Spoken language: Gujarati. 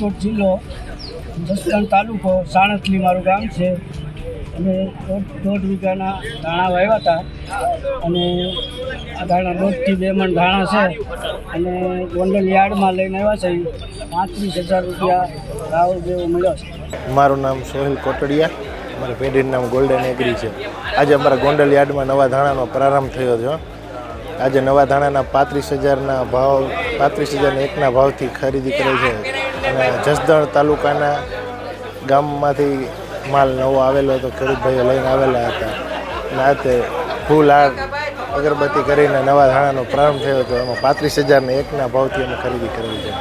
રાજકોટ જિલ્લો, જસદણ તાલુકો, સાણસલી મારું ગામ છે. અમે દોઢ વીઘાના ધાણા વાવ્યા હતા અને આ ધાણા 1.5 થી 2 મણ ધાણા છે અને ગોંડલ યાર્ડમાં લઈને આવ્યા છે. 35,000 રૂપિયા ભાવ જેવો મળ્યો છે. મારું નામ સોહેલ કોટડિયા, મારા પેઢીનું નામ ગોલ્ડન એગ્રી છે. આજે અમારા ગોંડલ યાર્ડમાં નવા ધાણાનો પ્રારંભ થયો છે. આજે નવા ધાણાના 35,000ના ભાવ, 35,001ના ભાવથી ખરીદી કરેલ છે અને જસદણ તાલુકાના ગામમાંથી માલ નવો આવેલો હતો, ખેડૂત ભાઈઓ લઈને આવેલા હતા અને આ તે ફૂલ હાર અગરબત્તી કરીને નવા ધાણાનો પ્રારંભ થયો હતો. એમાં 35,001ના ભાવથી અમે ખરીદી કરેલી છે.